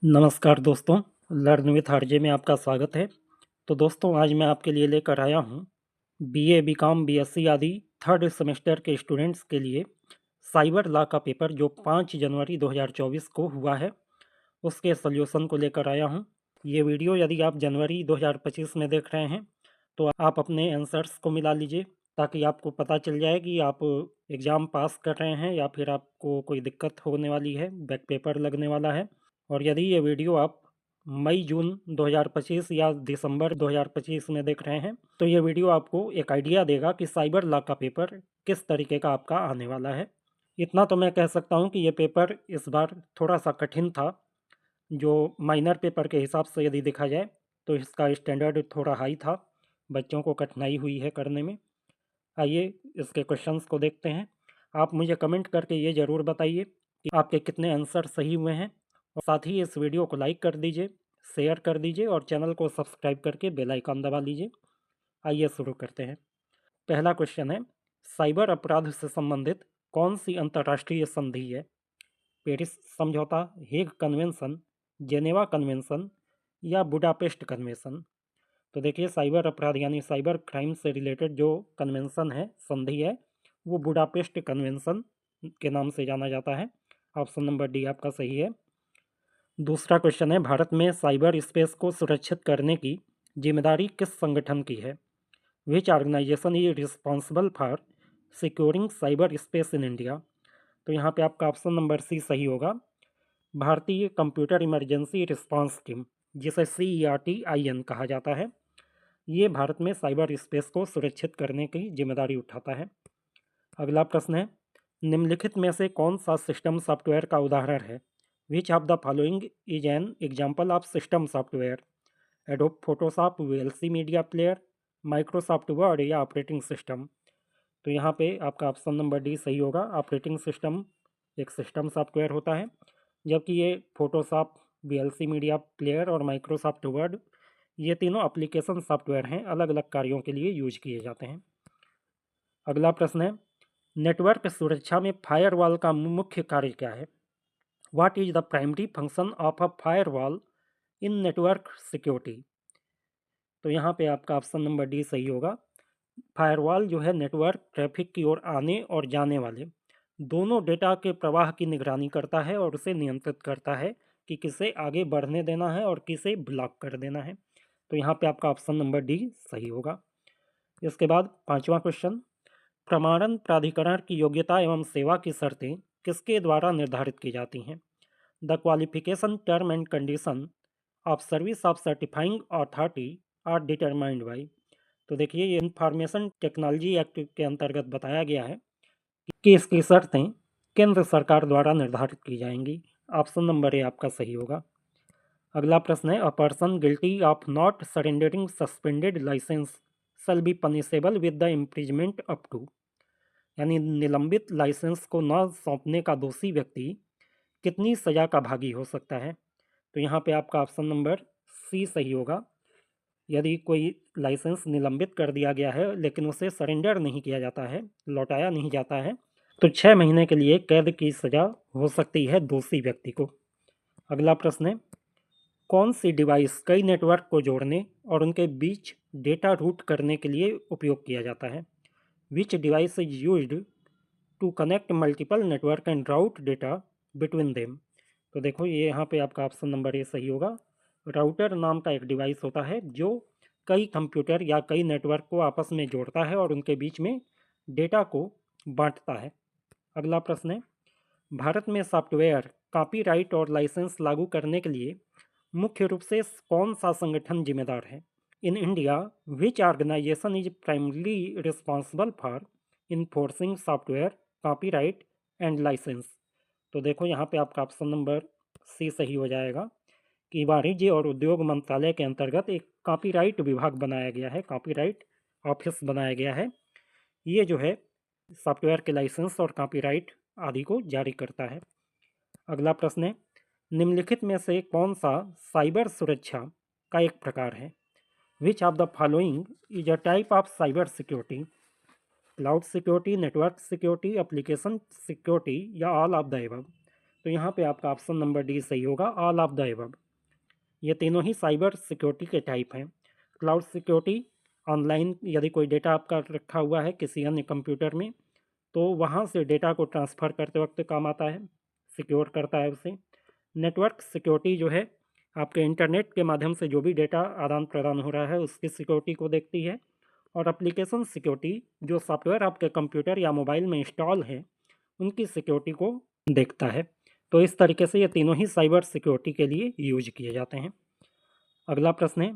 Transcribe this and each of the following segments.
नमस्कार दोस्तों, learn with RJ में आपका स्वागत है। तो दोस्तों, आज मैं आपके लिए लेकर आया हूँ बीए, बीकॉम, बीएससी आदि थर्ड सेमेस्टर के स्टूडेंट्स के लिए साइबर लॉ का पेपर जो 5 जनवरी 2024 को हुआ है, उसके सॉल्यूशन को लेकर आया हूँ। ये वीडियो यदि आप जनवरी 2025 में देख रहे हैं, तो आप अपने आंसर्स को मिला लीजिए ताकि आपको पता चल जाए कि आप एग्ज़ाम पास कर रहे हैं या फिर आपको कोई दिक्कत होने वाली है, बैक पेपर लगने वाला है। और यदि ये वीडियो आप मई-जून 2025 या दिसंबर 2025 में देख रहे हैं, तो ये वीडियो आपको एक आइडिया देगा कि साइबर लॉ का पेपर किस तरीके का आपका आने वाला है। इतना तो मैं कह सकता हूँ कि ये पेपर इस बार थोड़ा-सा कठिन था, जो माइनर पेपर के हिसाब से यदि देखा जाए, तो इसका स्टैंडर्ड थोड़ा हाई था, बच्चों को कठिनाई हुई है करने में। आइए इसके क्वेश्चंस को देखते हैं। आप मुझे कमेंट करके ये ज़रूर बताइए कि आपके कितने आंसर सही हुए हैं और साथ ही इस वीडियो को लाइक कर दीजिए, शेयर कर दीजिए और चैनल को सब्सक्राइब करके बेल आइकन दबा लीजिए। आइए शुरू करते हैं। पहला क्वेश्चन है, साइबर अपराध से संबंधित कौन सी अंतर्राष्ट्रीय संधि है? पेरिस समझौता, हेग कन्वेंशन, जेनेवा कन्वेंशन या बुडापेस्ट कन्वेंशन? तो देखिए, साइबर अपराध यानी साइबर क्राइम से रिलेटेड जो कन्वेंशन है, संधि है, वो बुडापेस्ट कन्वेंशन के नाम से जाना जाता है। ऑप्शन नंबर डी आपका सही है। दूसरा क्वेश्चन है, भारत में साइबर स्पेस को सुरक्षित करने की जिम्मेदारी किस संगठन की है? Which organisation is responsible for securing cyber space in India? तो यहाँ पे आपका ऑप्शन नंबर सी सही होगा। भारतीय कंप्यूटर इमरजेंसी रिस्पांस टीम, जिसे CERT-IN कहा जाता है, ये भारत में साइबर स्पेस को सुरक्षित करने की जिम्मेदारी उठाता है। अगला प्रश्न है, निम्नलिखित में से कौन सा सिस्टम सॉफ्टवेयर का उदाहरण है? Which of the following is an example of system software? Adobe Photoshop, VLC media player, Microsoft word या ऑपरेटिंग सिस्टम? तो यहाँ पे आपका ऑप्शन नंबर डी सही होगा। ऑपरेटिंग सिस्टम एक सिस्टम सॉफ्टवेयर होता है, जबकि ये फोटोशॉप, VLC मीडिया प्लेयर और माइक्रोसॉफ्ट वर्ड, ये तीनों एप्लीकेशन सॉफ्टवेयर हैं, अलग अलग कार्यों के लिए यूज किए जाते हैं। अगला प्रश्न है, नेटवर्क सुरक्षा में फायरवॉल का मुख्य कार्य क्या है? What is the primary function of a firewall in network security? तो यहाँ पे आपका ऑप्शन नंबर डी सही होगा। फायरवॉल जो है, नेटवर्क ट्रैफिक की ओर आने और जाने वाले दोनों डेटा के प्रवाह की निगरानी करता है और उसे नियंत्रित करता है कि किसे आगे बढ़ने देना है और किसे ब्लॉक कर देना है। तो यहाँ पे आपका ऑप्शन नंबर डी सही होगा। इसके बाद पांचवा क्वेश्चन, प्रमाणन प्राधिकरण की योग्यता एवं सेवा की शर्तें किसके द्वारा निर्धारित की जाती हैं? The qualification term and condition of service of certifying authority are determined by? तो देखिए, ये इंफॉर्मेशन टेक्नोलॉजी एक्ट के अंतर्गत बताया गया है कि इसकी शर्तें केंद्र सरकार द्वारा निर्धारित की जाएंगी। ऑप्शन नंबर ए आपका सही होगा। अगला प्रश्न है, a person guilty of not surrendering suspended licence shall be punishable with the imprisonment up to? यानी निलंबित लाइसेंस को न सौंपने का दोषी व्यक्ति कितनी सजा का भागी हो सकता है? तो यहाँ पे आपका ऑप्शन नंबर सी सही होगा। यदि कोई लाइसेंस निलंबित कर दिया गया है लेकिन उसे सरेंडर नहीं किया जाता है, लौटाया नहीं जाता है, तो 6 महीने के लिए कैद की सजा हो सकती है दोषी व्यक्ति को। अगला प्रश्न है, कौन सी डिवाइस कई नेटवर्क को जोड़ने और उनके बीच डेटा रूट करने के लिए उपयोग किया जाता है? Which device is used to connect multiple network and route data between them? तो देखो, ये यहाँ पे आपका ऑप्शन नंबर ए सही होगा। राउटर नाम का एक डिवाइस होता है जो कई कंप्यूटर या कई नेटवर्क को आपस में जोड़ता है और उनके बीच में डेटा को बांटता है। अगला प्रश्न है, भारत में सॉफ्टवेयर कॉपीराइट और लाइसेंस लागू करने के लिए मुख्य रूप से कौन सा संगठन जिम्मेदार है? In India which organisation is primarily responsible for enforcing software copyright and licence? तो देखो, यहाँ पे आपका ऑप्शन नंबर सी सही हो जाएगा कि वाणिज्य और उद्योग मंत्रालय के अंतर्गत एक कॉपीराइट विभाग बनाया गया है, कॉपीराइट ऑफिस बनाया गया है। ये जो है, सॉफ्टवेयर के लाइसेंस और कॉपीराइट आदि को जारी करता है। अगला प्रश्न है, निम्नलिखित में से कौन सा साइबर सुरक्षा का एक प्रकार है? Which of the following is a type of cyber security? Cloud security, network security, application security या ऑल ऑफ द एबव? तो यहाँ पे आपका ऑप्शन नंबर डी सही होगा, ऑल ऑफ द एबव। ये तीनों ही साइबर सिक्योरिटी के टाइप हैं। क्लाउड सिक्योरिटी, ऑनलाइन यदि कोई डेटा आपका रखा हुआ है किसी अन्य कंप्यूटर में, तो वहाँ से डेटा को ट्रांसफ़र करते वक्त काम आता है, सिक्योर करता है उसे। नेटवर्क सिक्योरिटी जो है, आपके इंटरनेट के माध्यम से जो भी डेटा आदान प्रदान हो रहा है उसकी सिक्योरिटी को देखती है। और एप्लीकेशन सिक्योरिटी, जो सॉफ्टवेयर आपके कंप्यूटर या मोबाइल में इंस्टॉल है उनकी सिक्योरिटी को देखता है। तो इस तरीके से ये तीनों ही साइबर सिक्योरिटी के लिए यूज किए जाते हैं। अगला प्रश्न है,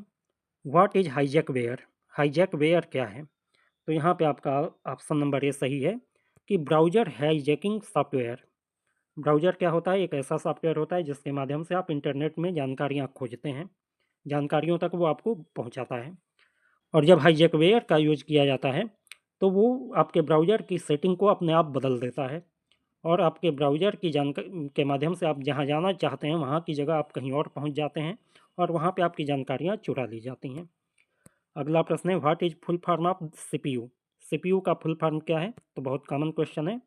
what is hijackware? Hijackware क्या है? तो यहाँ पे आपका ऑप्शन नंबर ए सही है कि ब्राउज़र हाईजैकिंग सॉफ्टवेयर। ब्राउज़र क्या होता है? एक ऐसा सॉफ्टवेयर होता है जिसके माध्यम से आप इंटरनेट में जानकारियाँ खोजते हैं, जानकारियों तक वो आपको पहुँचाता है। और जब हाईजैकवेयर का यूज किया जाता है तो वो आपके ब्राउज़र की सेटिंग को अपने आप बदल देता है और आपके ब्राउज़र की जानकारी के माध्यम से आप जहाँ जाना चाहते हैं वहाँ की जगह आप कहीं और पहुँच जाते हैं और वहाँ पे आपकी जानकारियाँ चुरा ली जाती हैं। अगला प्रश्न है, what is full form of CPU? CPU का फुल फॉर्म क्या है? तो बहुत कॉमन क्वेश्चन है,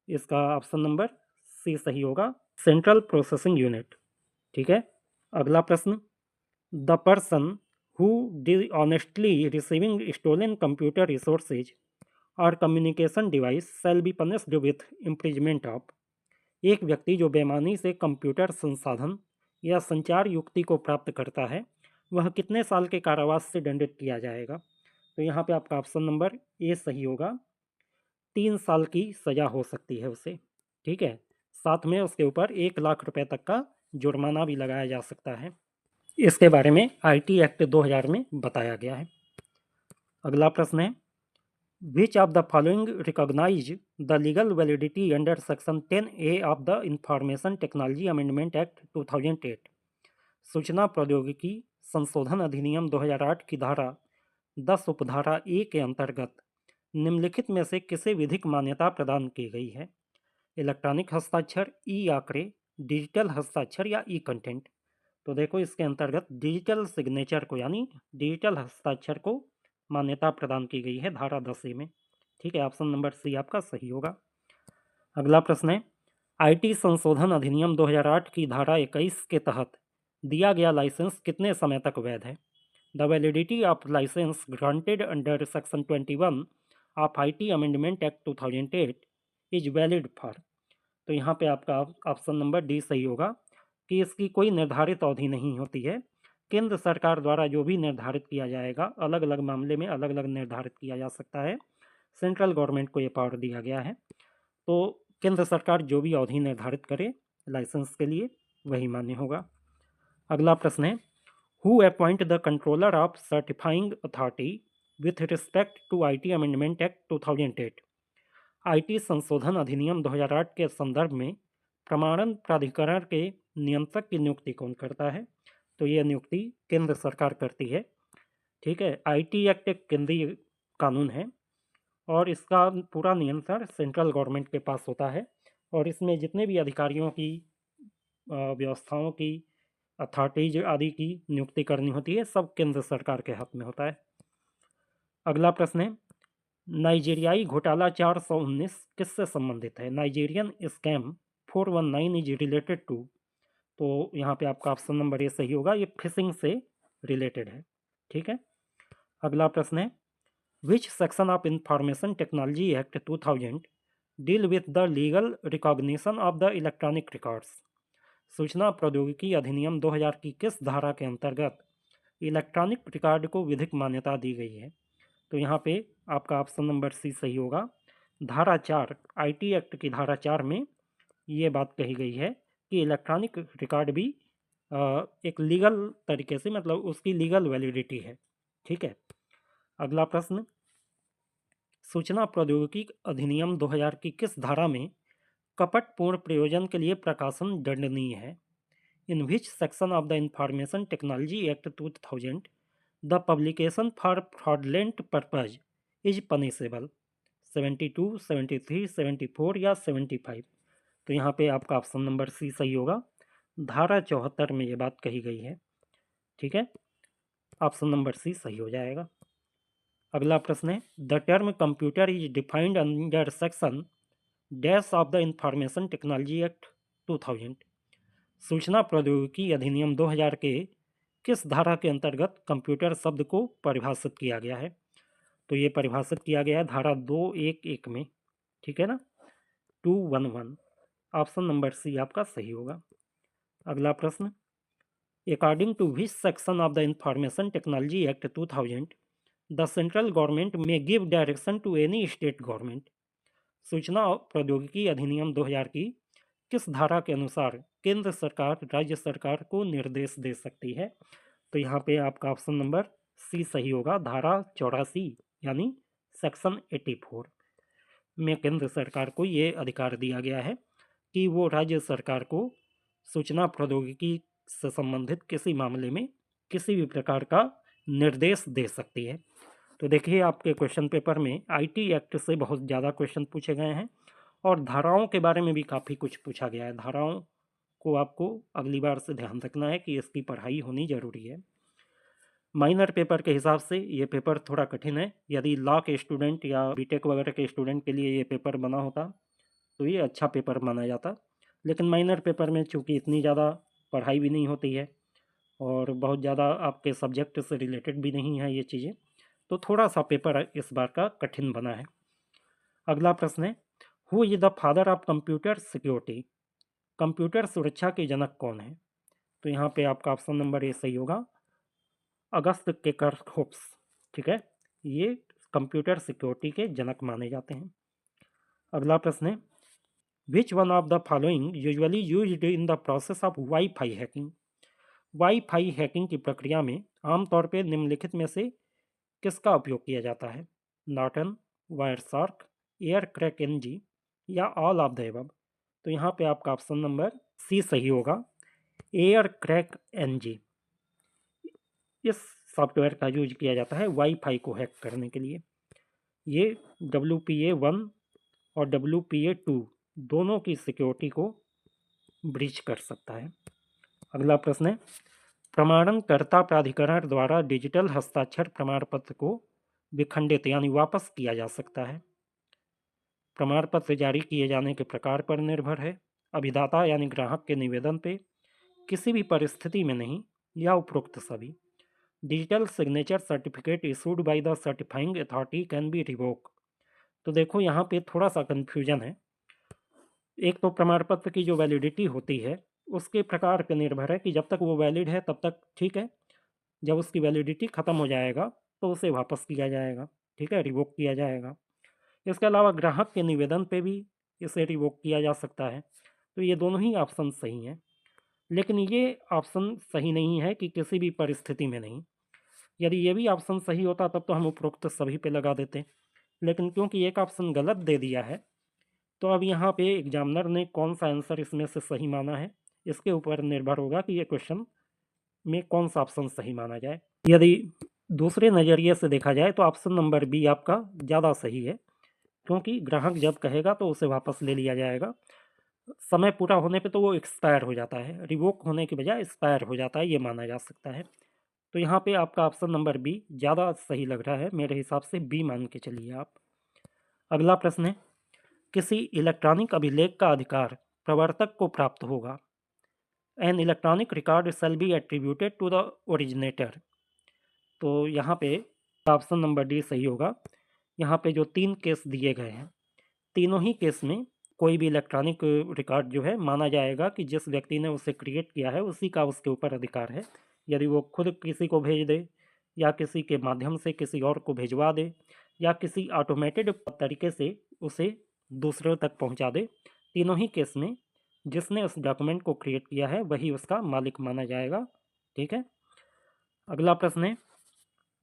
इसका ऑप्शन नंबर सी सही होगा, सेंट्रल प्रोसेसिंग यूनिट। ठीक है। अगला प्रश्न, the person who dishonestly receiving stolen computer resources और communication device shall be punished with imprisonment of. एक व्यक्ति जो बेईमानी से कंप्यूटर संसाधन या संचार युक्ति को प्राप्त करता है वह कितने साल के कारावास से दंडित किया जाएगा? तो यहाँ पे आपका ऑप्शन नंबर ए सही होगा, 3 साल की सज़ा हो सकती है उसे। ठीक है। साथ में उसके ऊपर 1 लाख रुपए तक का जुर्माना भी लगाया जा सकता है। इसके बारे में आईटी एक्ट 2000 में बताया गया है। अगला प्रश्न है, which of the following recognise the legal validity under section 10A of the information technology amendment act 2008? सूचना प्रौद्योगिकी संशोधन अधिनियम 2008 की धारा 10 उपधारा ए के अंतर्गत निम्नलिखित में से किसे विधिक मान्यता प्रदान की गई है? इलेक्ट्रॉनिक हस्ताक्षर, ई आंकड़े, डिजिटल हस्ताक्षर या ई कंटेंट? तो देखो इसके अंतर्गत डिजिटल सिग्नेचर को यानी डिजिटल हस्ताक्षर को मान्यता प्रदान की गई है धारा 10 में। ठीक है, ऑप्शन नंबर सी आपका सही होगा। अगला प्रश्न है, आईटी संशोधन अधिनियम 2008 की धारा 21 के तहत दिया गया लाइसेंस कितने समय तक वैध है? The validity of licence granted under section 21 of IT amendment act 2008 is valid for. तो यहाँ पे आपका ऑप्शन नंबर डी सही होगा कि इसकी कोई निर्धारित अवधि नहीं होती है। केंद्र सरकार द्वारा जो भी निर्धारित किया जाएगा, अलग अलग मामले में अलग अलग निर्धारित किया जा सकता है। सेंट्रल गवर्नमेंट को ये पावर दिया गया है, तो केंद्र सरकार जो भी अवधि निर्धारित करे लाइसेंस के लिए वही मान्य होगा। अगला प्रश्न है, who appoint the controller of certifying authority with respect to IT amendment act 2008? IT संशोधन अधिनियम 2008 के संदर्भ में प्रमाणन प्राधिकरण के नियंत्रक की नियुक्ति कौन करता है? तो ये नियुक्ति केंद्र सरकार करती है। ठीक है, आईटी एक्ट एक केंद्रीय कानून है और इसका पूरा नियंत्रण सेंट्रल गवर्नमेंट के पास होता है और इसमें जितने भी अधिकारियों की, व्यवस्थाओं की, अथॉरिटीज आदि की नियुक्ति करनी होती है सब केंद्र सरकार के हाथ में होता है। अगला प्रश्न है, नाइजीरियाई घोटाला 419 किससे संबंधित है? Nigerian scam 419 is related to. तो यहाँ पे आपका ऑप्शन नंबर ए सही होगा, ये फिशिंग से रिलेटेड है। ठीक है। अगला प्रश्न है, which section of information technology act 2000 deal with the legal recognition of the electronic records? सूचना प्रौद्योगिकी अधिनियम 2000 की किस धारा के अंतर्गत इलेक्ट्रॉनिक रिकॉर्ड को विधिक मान्यता दी गई है? तो यहाँ पे आपका ऑप्शन नंबर सी सही होगा, धारा 4, आईटी एक्ट की धारा 4 में ये बात कही गई है कि इलेक्ट्रॉनिक रिकॉर्ड भी एक लीगल तरीके से, मतलब उसकी लीगल वैलिडिटी है। ठीक है। अगला प्रश्न, सूचना प्रौद्योगिकी अधिनियम 2000 की किस धारा में कपटपूर्ण प्रयोजन के लिए प्रकाशन दंडनीय है? In which section of the information technology act 2000 the publication for fraudulent purpose is punishable? 72, 73, 74 या 75? तो यहाँ पे आपका ऑप्शन नंबर सी सही होगा, धारा 74 में ये बात कही गई है। ठीक है, ऑप्शन नंबर सी सही हो जाएगा। अगला प्रश्न है, the term computer is defined under section dash of the information technology act 2000। सूचना प्रौद्योगिकी अधिनियम 2000 के किस धारा के अंतर्गत कंप्यूटर शब्द को परिभाषित किया गया है? तो ये परिभाषित किया गया है धारा 211 में, ठीक है ना, 211। ऑप्शन नंबर सी आपका सही होगा। अगला प्रश्न, according to which section of the information technology act 2000 the central government may give direction to any state government? सूचना और प्रौद्योगिकी अधिनियम 2000 की किस धारा के अनुसार केंद्र सरकार राज्य सरकार को निर्देश दे सकती है? तो यहाँ पे आपका ऑप्शन नंबर सी सही होगा। धारा 84 यानी सेक्शन 84 में केंद्र सरकार को ये अधिकार दिया गया है कि वो राज्य सरकार को सूचना प्रौद्योगिकी से संबंधित किसी मामले में किसी भी प्रकार का निर्देश दे सकती है। तो देखिए आपके क्वेश्चन पेपर में आईटी एक्ट से बहुत ज़्यादा क्वेश्चन पूछे गए हैं और धाराओं के बारे में भी काफ़ी कुछ पूछा गया है। धाराओं को आपको अगली बार से ध्यान रखना है कि इसकी पढ़ाई होनी ज़रूरी है। माइनर पेपर के हिसाब से ये पेपर थोड़ा कठिन है। यदि लॉ के स्टूडेंट या बीटेक वगैरह के स्टूडेंट के लिए ये पेपर बना होता तो ये अच्छा पेपर माना जाता, लेकिन माइनर पेपर में चूँकि इतनी ज़्यादा पढ़ाई भी नहीं होती है और बहुत ज़्यादा आपके सब्जेक्ट से रिलेटेड भी नहीं है ये चीज़ें, तो थोड़ा सा पेपर इस बार का कठिन बना है। अगला प्रश्न है, who is the father of computer security? Computer सुरक्षा के जनक कौन है? तो यहाँ पे आपका ऑप्शन नंबर ए सही होगा, अगस्त केकरहोफ्स, ठीक है, ये कंप्यूटर सिक्योरिटी के जनक माने जाते हैं। अगला प्रश्न है, which one of the following usually used in the process of wifi hacking? Wifi hacking की प्रक्रिया में आमतौर पर निम्नलिखित में से किसका उपयोग किया जाता है? Norton, Wireshark, aircrack ng या ऑल ऑफ द एबव? तो यहाँ पे आपका ऑप्शन नंबर सी सही होगा, एयर क्रैक एनजी। इस सॉफ्टवेयर का यूज किया जाता है वाईफाई को हैक करने के लिए। ये WPA1 और WPA2 दोनों की सिक्योरिटी को ब्रीच कर सकता है। अगला प्रश्न है, प्रमाणनकर्ता प्राधिकरण द्वारा डिजिटल हस्ताक्षर प्रमाण पत्र को विखंडित यानी वापस किया जा सकता है। प्रमाण पत्र जारी किए जाने के प्रकार पर निर्भर है, अभिदाता यानी ग्राहक के निवेदन पे, किसी भी परिस्थिति में नहीं, या उपरोक्त सभी। Digital signature certificate issued by the certifying authority can be revoke. तो देखो यहाँ पे थोड़ा सा कन्फ्यूजन है। एक तो प्रमाण पत्र की जो वैलिडिटी होती है उसके प्रकार पर निर्भर है कि जब तक वो वैलिड है तब तक ठीक है, जब उसकी वैलिडिटी ख़त्म हो जाएगा तो उसे वापस किया जाएगा, ठीक है, रिवोक किया जाएगा। इसके अलावा ग्राहक के निवेदन पे भी इसे रिवोक किया जा सकता है। तो ये दोनों ही ऑप्शन सही हैं, लेकिन ये ऑप्शन सही नहीं है कि किसी भी परिस्थिति में नहीं। यदि ये भी ऑप्शन सही होता तब तो हम उपरोक्त सभी पे लगा देते, लेकिन क्योंकि एक ऑप्शन गलत दे दिया है तो अब यहाँ पे एग्जामिनर ने कौन सा आंसर इसमें से सही माना है इसके ऊपर निर्भर होगा कि ये क्वेश्चन में कौन सा ऑप्शन सही माना जाए। यदि दूसरे नज़रिए से देखा जाए तो ऑप्शन नंबर बी आपका ज़्यादा सही है, क्योंकि ग्राहक जब कहेगा तो उसे वापस ले लिया जाएगा। समय पूरा होने पे तो वो एक्सपायर हो जाता है, रिवोक होने के बजाय एक्सपायर हो जाता है, ये माना जा सकता है। तो यहाँ पे आपका ऑप्शन नंबर बी ज़्यादा सही लग रहा है, मेरे हिसाब से बी मान के चलिए आप। अगला प्रश्न है, किसी इलेक्ट्रॉनिक अभिलेख का अधिकार प्रवर्तक को प्राप्त होगा। An electronic record shall be attributed to the originator. तो यहाँ पे ऑप्शन नंबर डी सही होगा। यहाँ पे जो 3 केस दिए गए हैं, तीनों ही केस में कोई भी इलेक्ट्रॉनिक रिकॉर्ड जो है माना जाएगा कि जिस व्यक्ति ने उसे क्रिएट किया है उसी का उसके ऊपर अधिकार है। यदि वो खुद किसी को भेज दे या किसी के माध्यम से किसी और को भिजवा दे या किसी ऑटोमेटेड तरीके से उसे दूसरों तक पहुंचा दे, तीनों ही केस में जिसने उस डॉक्यूमेंट को क्रिएट किया है वही उसका मालिक माना जाएगा, ठीक है। अगला प्रश्न है,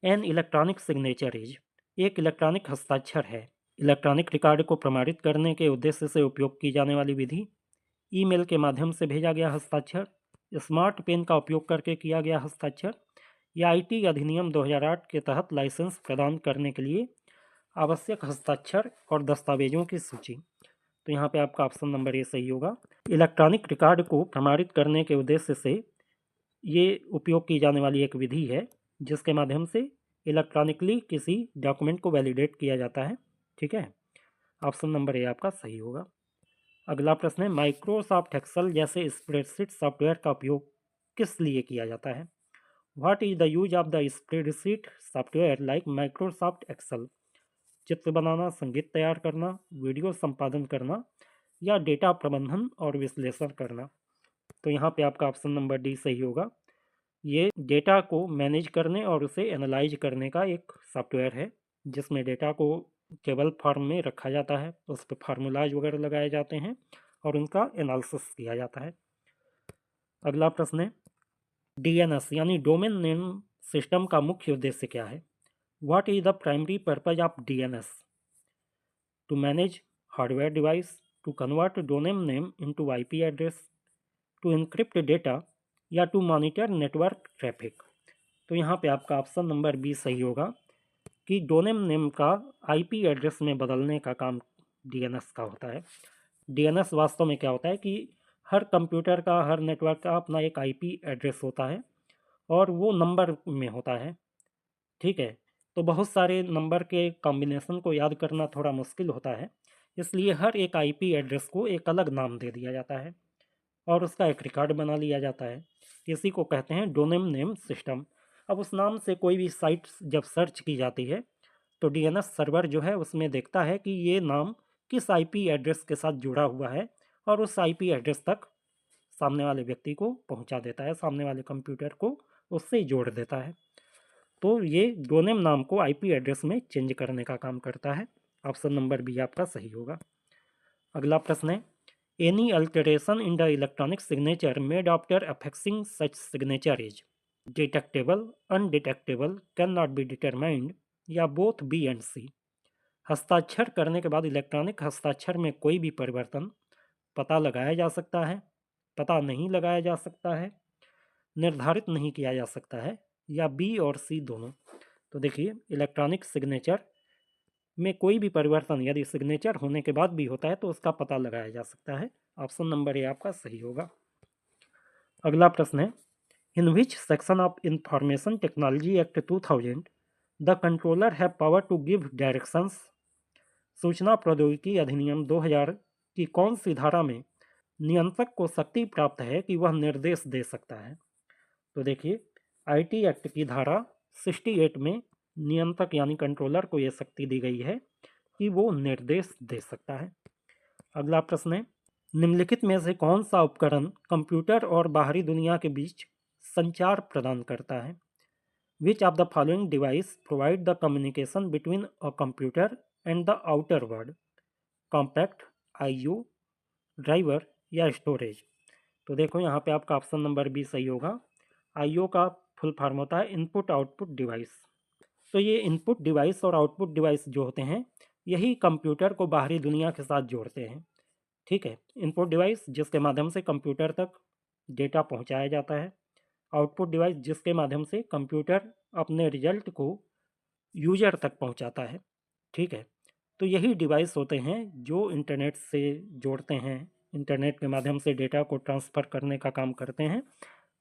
एन इलेक्ट्रॉनिक सिग्नेचर इज, एक इलेक्ट्रॉनिक हस्ताक्षर है। इलेक्ट्रॉनिक रिकॉर्ड को प्रमाणित करने के उद्देश्य से उपयोग की जाने वाली विधि, ईमेल के माध्यम से भेजा गया हस्ताक्षर, स्मार्ट पेन का उपयोग करके किया गया हस्ताक्षर, या आईटी अधिनियम 2008 के तहत लाइसेंस प्रदान करने के लिए आवश्यक हस्ताक्षर और दस्तावेजों की सूची। तो यहाँ पे आपका ऑप्शन नंबर ए सही होगा। इलेक्ट्रॉनिक रिकॉर्ड को प्रमाणित करने के उद्देश्य से ये उपयोग की जाने वाली एक विधि है जिसके माध्यम से इलेक्ट्रॉनिकली किसी डॉक्यूमेंट को वैलिडेट किया जाता है, ठीक है। ऑप्शन नंबर ए आपका सही होगा। अगला प्रश्न है, माइक्रोसॉफ्ट एक्सेल जैसे स्प्रेडशीट सॉफ्टवेयर का उपयोग किस लिए किया जाता है? What is the use of the spreadsheet software like Microsoft Excel? चित्र बनाना, संगीत तैयार करना, वीडियो संपादन करना, या डेटा प्रबंधन और विश्लेषण करना? तो यहाँ पे आपका ऑप्शन नंबर डी सही होगा। ये डेटा को मैनेज करने और उसे एनालाइज करने का एक सॉफ्टवेयर है, जिसमें डेटा को टेबल फॉर्म में रखा जाता है, उस पर फार्मूलाज वगैरह लगाए जाते हैं और उनका एनालिसिस किया जाता है। अगला प्रश्न है, डीएनएस यानी डोमेन नेम सिस्टम का मुख्य उद्देश्य क्या है? What is the primary purpose of DNS? To manage hardware device, to convert domain name into IP address, to encrypt data, या टू मॉनिटर नेटवर्क ट्रैफिक? तो यहाँ पे आपका ऑप्शन नंबर बी सही होगा कि डोमेन नेम का आईपी एड्रेस में बदलने का काम डीएनएस का होता है। डीएनएस वास्तव में क्या होता है कि हर कंप्यूटर का, हर नेटवर्क का अपना एक आईपी एड्रेस होता है और वो नंबर में होता है। ठीक है, तो बहुत सारे नंबर के कॉम्बिनेशन को याद करना थोड़ा मुश्किल होता है, इसलिए हर एक आईपी एड्रेस को एक अलग नाम दे दिया जाता है और उसका एक रिकॉर्ड बना लिया जाता है। इसी को कहते हैं डोमेन नेम सिस्टम। अब उस नाम से कोई भी साइट जब सर्च की जाती है तो डीएनएस सर्वर जो है उसमें देखता है कि ये नाम किस आईपी एड्रेस के साथ जुड़ा हुआ है और उस आईपी एड्रेस तक सामने वाले व्यक्ति को पहुंचा देता है, सामने वाले कंप्यूटर को उससे जोड़ देता है। तो ये डोमेन नाम को आईपी एड्रेस में चेंज करने का काम करता है। ऑप्शन नंबर बी आपका सही होगा। अगला प्रश्न है, any alteration in the electronic signature made after affixing such signature is detectable, undetectable, can not be determined, या बोथ बी एंड सी? हस्ताक्षर करने के बाद इलेक्ट्रॉनिक हस्ताक्षर में कोई भी परिवर्तन पता लगाया जा सकता है, पता नहीं लगाया जा सकता है, निर्धारित नहीं किया जा सकता है, या बी और सी दोनों? तो देखिए, इलेक्ट्रॉनिक सिग्नेचर में कोई भी परिवर्तन यदि सिग्नेचर होने के बाद भी होता है तो उसका पता लगाया जा सकता है। ऑप्शन नंबर ए आपका सही होगा। अगला प्रश्न है, in which section of information technology act 2000 the controller have power to give directions? सूचना प्रौद्योगिकी अधिनियम 2000 की कौन सी धारा में नियंत्रक को शक्ति प्राप्त है कि वह निर्देश दे सकता है? तो देखिए, आईटी एक्ट की धारा 68 में नियंत्रक यानी कंट्रोलर को यह शक्ति दी गई है कि वो निर्देश दे सकता है। अगला प्रश्न है, निम्नलिखित में से कौन सा उपकरण कंप्यूटर और बाहरी दुनिया के बीच संचार प्रदान करता है? Which of the following device provide the communication between a computer and the outer world? Compact, IO, driver, या स्टोरेज? तो देखो यहाँ पे आपका ऑप्शन नंबर बी सही होगा। आईओ का फुल फॉर्म होता है इनपुट आउटपुट डिवाइस। तो ये इनपुट डिवाइस और आउटपुट डिवाइस जो होते हैं यही कंप्यूटर को बाहरी दुनिया के साथ जोड़ते हैं। ठीक है, इनपुट डिवाइस जिसके माध्यम से कंप्यूटर तक डेटा पहुंचाया जाता है, आउटपुट डिवाइस जिसके माध्यम से कंप्यूटर अपने रिजल्ट को यूजर तक पहुंचाता है। ठीक है, तो यही डिवाइस होते हैं जो इंटरनेट से जोड़ते हैं, इंटरनेट के माध्यम से डेटा को ट्रांसफ़र करने का काम करते हैं।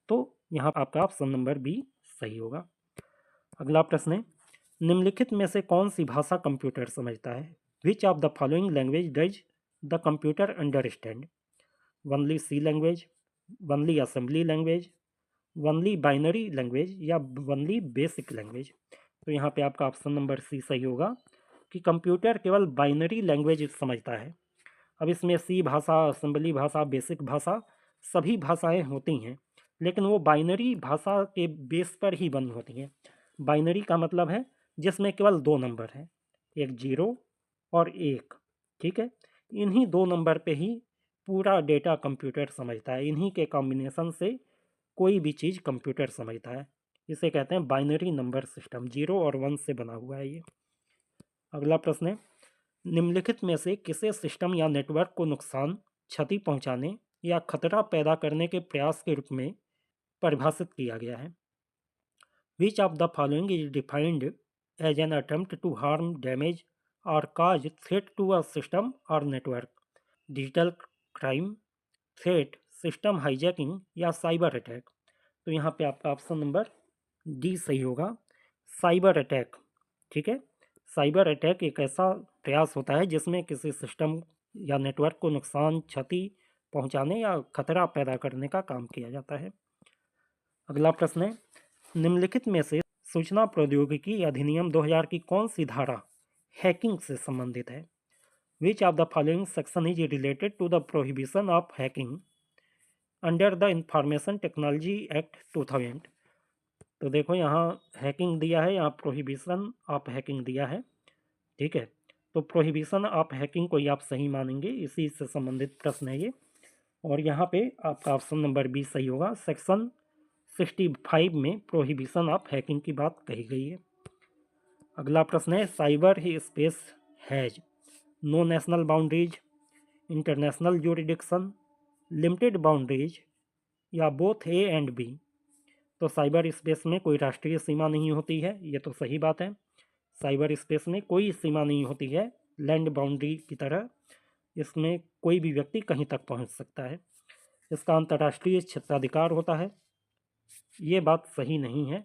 तो यहाँ आपका ऑप्शन नंबर बी सही होगा। अगला प्रश्न है, निम्नलिखित में से कौन सी भाषा कंप्यूटर समझता है? Which of the following language does the computer understand? Only C language, only assembly language, only binary language, या वनली बेसिक लैंग्वेज? तो यहाँ पे आपका ऑप्शन नंबर सी सही होगा कि कंप्यूटर केवल बाइनरी लैंग्वेज समझता है। अब इसमें सी भाषा, असेंबली भाषा, बेसिक भाषा सभी भाषाएं होती हैं, लेकिन वो बाइनरी भाषा के बेस पर ही बनी होती हैं। बाइनरी का मतलब है जिसमें केवल दो नंबर हैं, एक जीरो और एक। ठीक है, इन्हीं दो नंबर पे ही पूरा डेटा कंप्यूटर समझता है, इन्हीं के कॉम्बिनेशन से कोई भी चीज़ कंप्यूटर समझता है। इसे कहते हैं बाइनरी नंबर सिस्टम, जीरो और वन से बना हुआ है ये। अगला प्रश्न है, निम्नलिखित में से किसे सिस्टम या नेटवर्क को नुकसान, क्षति पहुंचाने या खतरा पैदा करने के प्रयास के रूप में परिभाषित किया गया है? Which of the following is defined as an attempt to harm, damage or cause threat to a system or network? Digital crime, threat, system hijacking, या साइबर अटैक? तो यहाँ पे आपका ऑप्शन नंबर डी सही होगा, साइबर अटैक। ठीक है, cyber attack एक ऐसा प्रयास होता है जिसमें किसी सिस्टम या नेटवर्क को नुकसान, क्षति पहुंचाने या खतरा पैदा करने का काम किया जाता है। अगला प्रश्न है, निम्नलिखित में से सूचना प्रौद्योगिकी अधिनियम 2000 की कौन सी धारा हैकिंग से संबंधित है? Which of the following section is related to the prohibition of hacking under the information technology act 2000? तो देखो यहाँ हैकिंग दिया है, यहाँ प्रोहिबिशन ऑफ हैकिंग दिया है, ठीक है। तो प्रोहिबिशन ऑफ हैकिंग को ही आप सही मानेंगे, इसी से संबंधित प्रश्न है ये। और यहाँ पे आपका ऑप्शन नंबर बी सही होगा। सेक्शन 65 में प्रोहिबिशन ऑफ हैकिंग की बात कही गई है। अगला प्रश्न है, साइबर ही space has no national boundaries, international jurisdiction, limited boundaries या बोथ ए एंड बी? तो साइबर स्पेस में कोई राष्ट्रीय सीमा नहीं होती है, ये तो सही बात है। साइबर स्पेस में कोई सीमा नहीं होती है, लैंड बाउंड्री की तरह इसमें कोई भी व्यक्ति कहीं तक पहुंच सकता है। इसका अंतर्राष्ट्रीय क्षेत्राधिकार होता है, ये बात सही नहीं है,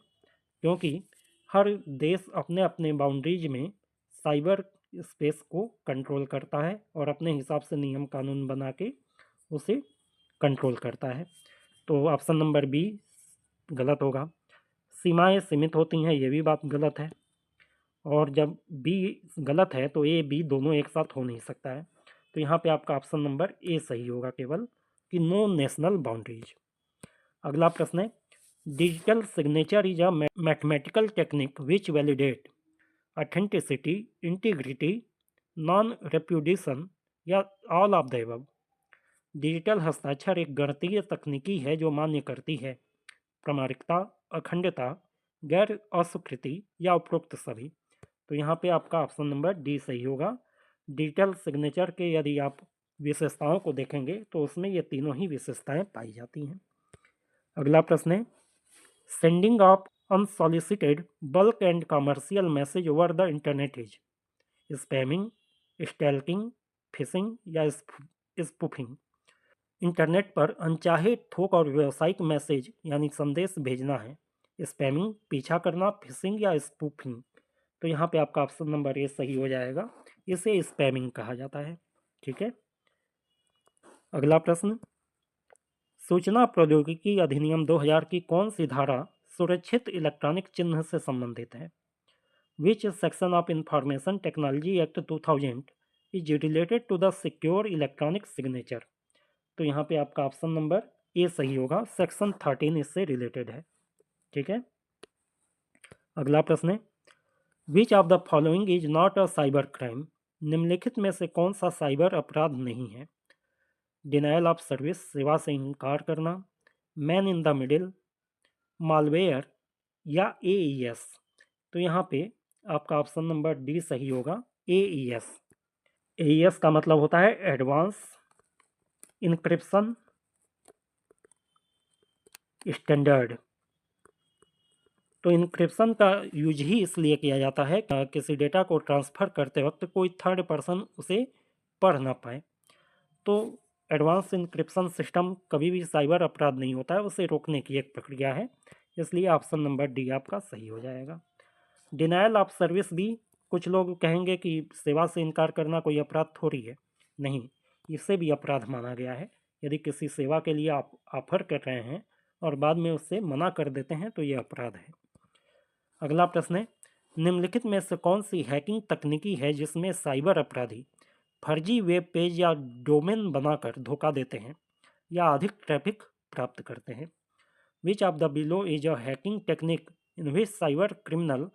क्योंकि हर देश अपने अपने बाउंड्रीज में साइबर स्पेस को कंट्रोल करता है और अपने हिसाब से नियम कानून बना के उसे कंट्रोल करता है। तो ऑप्शन नंबर बी गलत होगा। सीमाएं सीमित होती हैं, ये भी बात गलत है। और जब बी गलत है तो ए बी दोनों एक साथ हो नहीं सकता है। तो यहाँ पे आपका ऑप्शन नंबर ए सही होगा केवल, कि नो नेशनल बाउंड्रीज। अगला प्रश्न है, digital signature is a mathematical technique which validate authenticity, integrity, non repudiation या all of the above? Digital हस्ताक्षर एक गणितीय तकनीकी है जो मान्य करती है प्रामाणिकता, अखंडता, गैर अस्वीकृति या उपरोक्त सभी। तो यहाँ पे आपका ऑप्शन नंबर डी सही होगा। डिजिटल सिग्नेचर के यदि आप विशेषताओं को देखेंगे तो उसमें ये तीनों ही विशेषताएं पाई जाती हैं। अगला प्रश्न है, sending of unsolicited bulk and commercial message over the internet is spamming, stalking, phishing या स्पूफिंग? इंटरनेट पर अनचाहे थोक और व्यावसायिक मैसेज यानी संदेश भेजना है, स्पैमिंग, पीछा करना, फिशिंग या स्पूफिंग? तो यहाँ पे आपका ऑप्शन नंबर ए सही हो जाएगा, इसे स्पैमिंग कहा जाता है, ठीक है। अगला प्रश्न, सूचना प्रौद्योगिकी अधिनियम 2000 की कौन सी धारा सुरक्षित इलेक्ट्रॉनिक चिन्ह से संबंधित है? Which section of information technology act 2000 is related to the secure electronic signature? तो यहाँ पे आपका ऑप्शन नंबर ए सही होगा, सेक्शन 13 इससे रिलेटेड है, ठीक है। अगला प्रश्न है, which of the following is not a cyber crime? निम्नलिखित में से कौन सा साइबर अपराध नहीं है? डिनायल ऑफ सर्विस, सेवा से इनकार करना, man in the middle, malware या एईएस? तो यहाँ पे आपका ऑप्शन नंबर डी सही होगा, एईएस। एईएस का मतलब होता है एडवांस इनक्रिप्शन स्टैंडर्ड। तो इनक्रिप्शन का यूज ही इसलिए किया जाता है किसी डेटा को ट्रांसफ़र करते वक्त कोई थर्ड पर्सन उसे पढ़ ना पाए। तो एडवांस इनक्रिप्शन सिस्टम कभी भी साइबर अपराध नहीं होता है, उसे रोकने की एक प्रक्रिया है, इसलिए ऑप्शन नंबर डी आपका सही हो जाएगा। डिनायल ऑफ सर्विस भी कुछ लोग कहेंगे कि सेवा से इनकार करना कोई अपराध थोड़ी है, नहीं, इसे भी अपराध माना गया है। यदि किसी सेवा के लिए आप ऑफर कर रहे हैं और बाद में उससे मना कर देते हैं तो ये अपराध है। अगला प्रश्न है, निम्नलिखित में से कौन सी हैकिंग तकनीकी है जिसमें साइबर अपराधी फर्जी वेब पेज या डोमेन बनाकर धोखा देते हैं या अधिक ट्रैफिक प्राप्त करते हैं? विच of the below is a hacking technique in which cyber criminal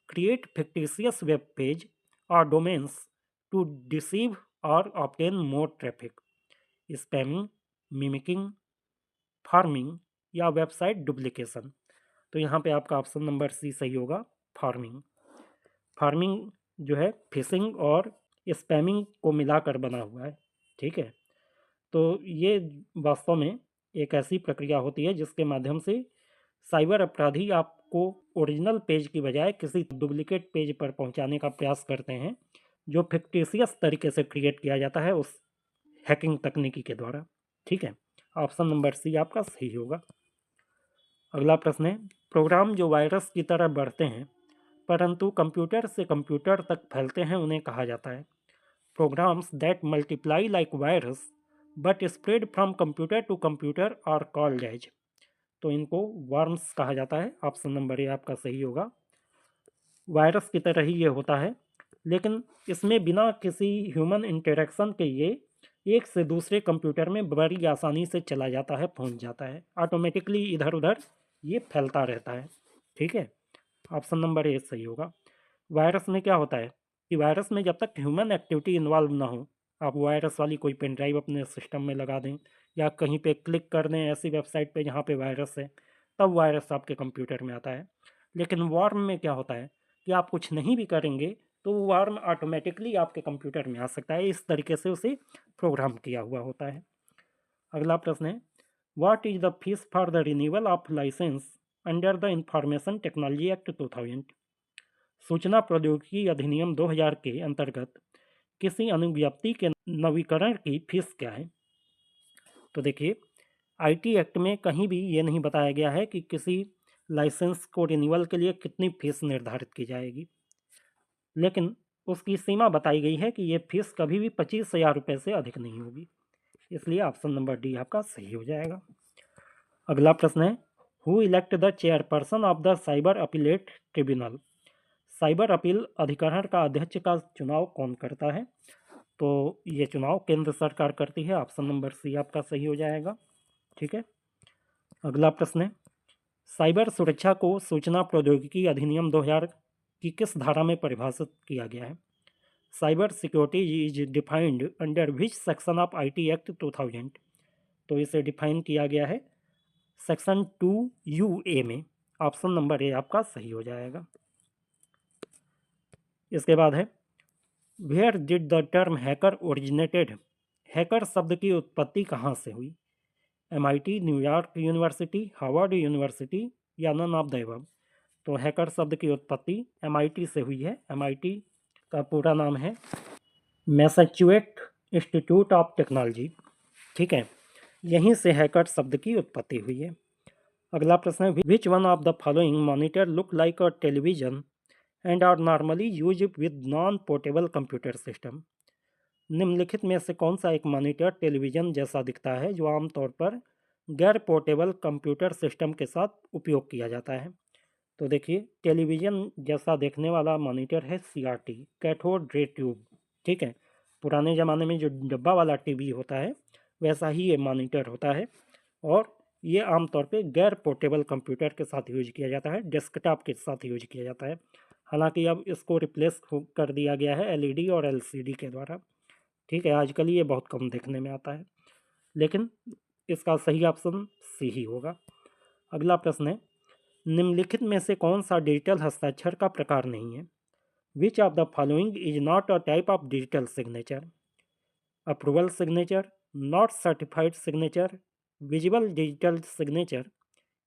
create fictitious web page or domains to deceive or obtain more traffic? Spamming, mimicking, farming या वेबसाइट डुप्लीकेशन? तो यहाँ पे आपका ऑप्शन नंबर सी सही होगा, farming. Farming जो है fishing और स्पैमिंग को मिलाकर बना हुआ है, ठीक है। तो ये वास्तव में एक ऐसी प्रक्रिया होती है जिसके माध्यम से साइबर अपराधी आपको ओरिजिनल पेज की बजाय किसी डुप्लीकेट पेज पर पहुंचाने का प्रयास करते हैं, जो फिक्टिशियस तरीके से क्रिएट किया जाता है उस हैकिंग तकनीकी के द्वारा, ठीक है। ऑप्शन नंबर सी आपका सही होगा। अगला प्रश्न है, प्रोग्राम जो वायरस की तरह बढ़ते हैं परंतु कंप्यूटर से कंप्यूटर तक फैलते हैं उन्हें कहा जाता है? Programs that multiply like virus but spread from computer to computer are called as. तो इनको वर्म्स कहा जाता है। ऑप्शन नंबर ए आपका सही होगा। वायरस की तरह ही ये होता है, लेकिन इसमें बिना किसी ह्यूमन इंटरेक्शन के ये एक से दूसरे कंप्यूटर में बड़ी आसानी से चला जाता है, पहुंच जाता है, ऑटोमेटिकली इधर उधर ये फैलता रहता है। ठीक है, ऑप्शन नंबर ए सही होगा। वायरस में क्या होता है कि वायरस में जब तक ह्यूमन एक्टिविटी इन्वॉल्व ना हो, आप वायरस वाली कोई पेन ड्राइव अपने सिस्टम में लगा दें या कहीं पे क्लिक कर दें ऐसी वेबसाइट पे जहाँ पे वायरस है, तब वायरस आपके कंप्यूटर में आता है। लेकिन वॉर्म में क्या होता है कि आप कुछ नहीं भी करेंगे तो वो वार्म ऑटोमेटिकली आपके कंप्यूटर में आ सकता है। इस तरीके से उसे प्रोग्राम किया हुआ होता है। अगला प्रश्न है, what is the fees for the renewal of licence under the information technology act 2000। सूचना प्रौद्योगिकी अधिनियम 2000 के अंतर्गत किसी अनुज्ञप्ति के नवीकरण की फीस क्या है। तो देखिए, आईटी एक्ट में कहीं भी ये नहीं बताया गया है कि किसी लाइसेंस को रिन्यूअल के लिए कितनी फीस निर्धारित की जाएगी, लेकिन उसकी सीमा बताई गई है कि ये फीस कभी भी 25,000 रुपये से अधिक नहीं होगी। इसलिए ऑप्शन नंबर डी आपका सही हो जाएगा। अगला प्रश्न है, who elect the chairperson of the cyber appellate tribunal. Cyber appeal अधिकरण का अध्यक्ष का चुनाव कौन करता है। तो ये चुनाव केंद्र सरकार करती है। ऑप्शन नंबर सी आपका सही हो जाएगा। ठीक है, अगला प्रश्न है, साइबर सुरक्षा को सूचना प्रौद्योगिकी अधिनियम 2000 की किस धारा में परिभाषित किया गया है। Cyber security is defined under which section of IT act 2000। तो इसे डिफाइन किया गया है सेक्शन 2(u)(a) में। ऑप्शन नंबर ए आपका सही हो जाएगा। इसके बाद है, where did the term hacker originated. Hacker शब्द की उत्पत्ति कहाँ से हुई। MIT, New York University, Harvard University या नन ऑफ द अबव। तो हैकर शब्द की उत्पत्ति एमआईटी से हुई है। एमआईटी का पूरा नाम है मैसाचुसेट्स इंस्टीट्यूट ऑफ टेक्नोलॉजी। ठीक है, यहीं से हैकर शब्द की उत्पत्ति हुई है। अगला प्रश्न है, which one of the following monitor look like a television and are normally use with non portable computer system. निम्नलिखित में से कौन सा एक मॉनिटर टेलीविजन जैसा दिखता है जो आमतौर पर गैर पोर्टेबल कंप्यूटर सिस्टम के साथ उपयोग किया जाता है। तो देखिए, टेलीविजन जैसा देखने वाला मॉनिटर है सीआरटी, कैथोड रे ट्यूब। ठीक है, पुराने ज़माने में जो डब्बा वाला टीवी होता है वैसा ही ये मॉनिटर होता है, और ये आमतौर पे गैर पोर्टेबल कंप्यूटर के साथ यूज किया जाता है, डेस्कटॉप के साथ यूज किया जाता है। हालांकि अब इसको रिप्लेस कर दिया गया है एलईडी और एलसीडी के द्वारा। ठीक है, आजकल ये बहुत कम देखने में आता है, लेकिन इसका सही ऑप्शन सी ही होगा। अगला प्रश्न है, निम्नलिखित में से कौन सा डिजिटल हस्ताक्षर का प्रकार नहीं है। Which of the following is not a type of digital signature. Approval signature, not certified signature, visible digital signature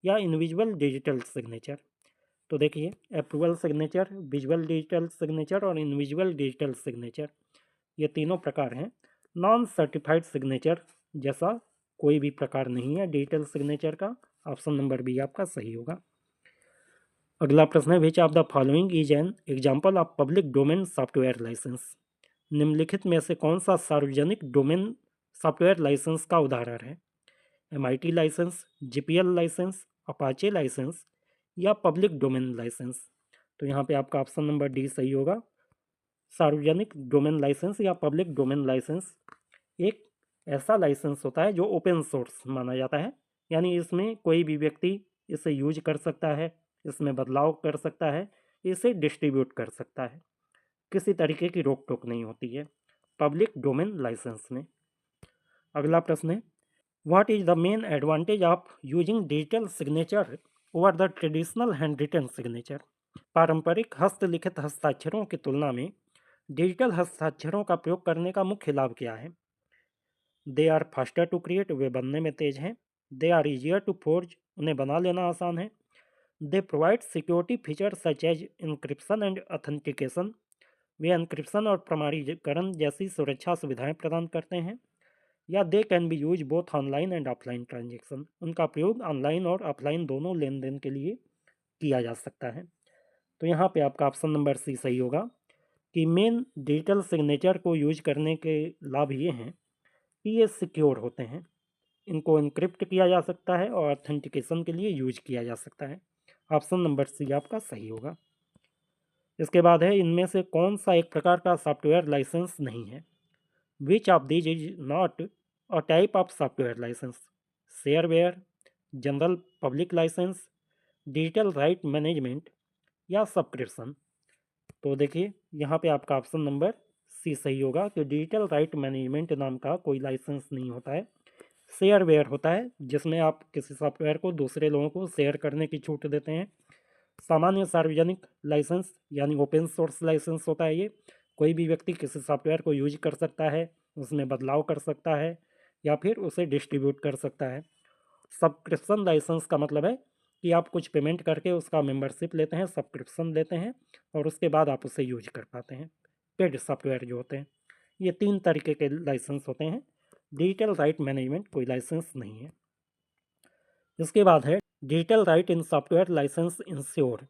या इनविजिबल डिजिटल सिग्नेचर। तो देखिए, approval signature, visual digital signature और इनविजिबल डिजिटल सिग्नेचर, ये तीनों प्रकार हैं। नॉन सर्टिफाइड सिग्नेचर जैसा कोई भी प्रकार नहीं है डिजिटल सिग्नेचर का। ऑप्शन नंबर बी आपका सही होगा। अगला प्रश्न है, which of the following is an example of public domain software licence. निम्नलिखित में से कौन सा सार्वजनिक डोमेन सॉफ्टवेयर लाइसेंस का उदाहरण है। MIT licence, GPL licence, Apache licence या पब्लिक डोमेन लाइसेंस। तो यहाँ पे आपका ऑप्शन नंबर डी सही होगा। सार्वजनिक डोमेन लाइसेंस या पब्लिक डोमेन लाइसेंस एक ऐसा लाइसेंस होता है जो ओपन सोर्स माना जाता है, यानी इसमें कोई भी व्यक्ति इसे यूज कर सकता है, इसमें बदलाव कर सकता है, इसे डिस्ट्रीब्यूट कर सकता है, किसी तरीके की रोक टोक नहीं होती है पब्लिक डोमेन लाइसेंस में। अगला प्रश्न है, what is the main advantage of using digital signature over the traditional hand written signature. पारंपरिक हस्तलिखित हस्ताक्षरों की तुलना में डिजिटल हस्ताक्षरों का प्रयोग करने का मुख्य लाभ क्या है। They are faster to create, वे बनने में तेज हैं। They are easier to forge, उन्हें बना लेना आसान है। They provide security feature such as encryption and authentication, वे एन्क्रिप्शन और प्रमाणीकरण जैसी सुरक्षा सुविधाएं प्रदान करते हैं। या they can be use both online and offline transaction, उनका प्रयोग ऑनलाइन और ऑफलाइन दोनों लेन देन के लिए किया जा सकता है। तो यहाँ पे आपका ऑप्शन नंबर सी सही होगा कि मेन डिजिटल सिग्नेचर को यूज करने के लाभ ये हैं कि ये सिक्योर होते हैं, इनको एन्क्रिप्ट किया जा सकता है और ऑथेंटिकेशन के लिए यूज किया जा सकता है। ऑप्शन नंबर सी आपका सही होगा। इसके बाद है, इनमें से कौन सा एक प्रकार का सॉफ्टवेयर लाइसेंस नहीं है? Which of these is not a type of software licence? Shareware, general public licence, digital right management या सब्सक्रिप्शन? तो देखिए यहाँ पे आपका ऑप्शन नंबर सी सही होगा कि डिजिटल राइट मैनेजमेंट नाम का कोई लाइसेंस नहीं होता है। शेयरवेयर होता है जिसमें आप किसी सॉफ्टवेयर को दूसरे लोगों को शेयर करने की छूट देते हैं। सामान्य सार्वजनिक लाइसेंस यानी ओपन सोर्स लाइसेंस होता है ये, कोई भी व्यक्ति किसी सॉफ्टवेयर को यूज कर सकता है, उसमें बदलाव कर सकता है या फिर उसे डिस्ट्रीब्यूट कर सकता है। सब्सक्रिप्शन लाइसेंस का मतलब है कि आप कुछ पेमेंट करके उसका मेंबरशिप लेते हैं, सब्सक्रिप्शन लेते हैं और उसके बाद आप उसे यूज कर पाते हैं। पेड सॉफ्टवेयर जो होते हैं, ये 3 तरीके के लाइसेंस होते हैं। डिजिटल राइट मैनेजमेंट कोई लाइसेंस नहीं है। इसके बाद है, digital right in software license ensure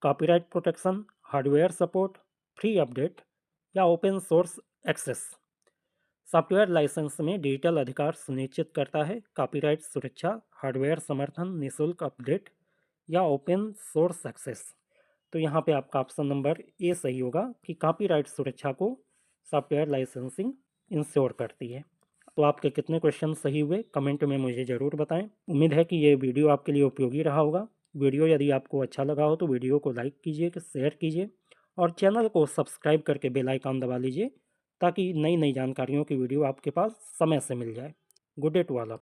copyright protection, hardware support, free update या open source access? Software license में डिजिटल अधिकार सुनिश्चित करता है, कॉपीराइट सुरक्षा, हार्डवेयर समर्थन, निःशुल्क अपडेट या ओपन सोर्स एक्सेस? तो यहाँ पे आपका ऑप्शन नंबर ए सही होगा कि कॉपीराइट सुरक्षा को सॉफ्टवेयर लाइसेंसिंग इंश्योर करती है। तो आपके कितने क्वेश्चन सही हुए कमेंट में मुझे ज़रूर बताएं। उम्मीद है कि ये वीडियो आपके लिए उपयोगी रहा होगा। वीडियो यदि आपको अच्छा लगा हो तो वीडियो को लाइक कीजिए, शेयर कीजिए और चैनल को सब्सक्राइब करके बेल आइकन दबा लीजिए ताकि नई नई जानकारियों की वीडियो आपके पास समय से मिल जाए। Good day to all.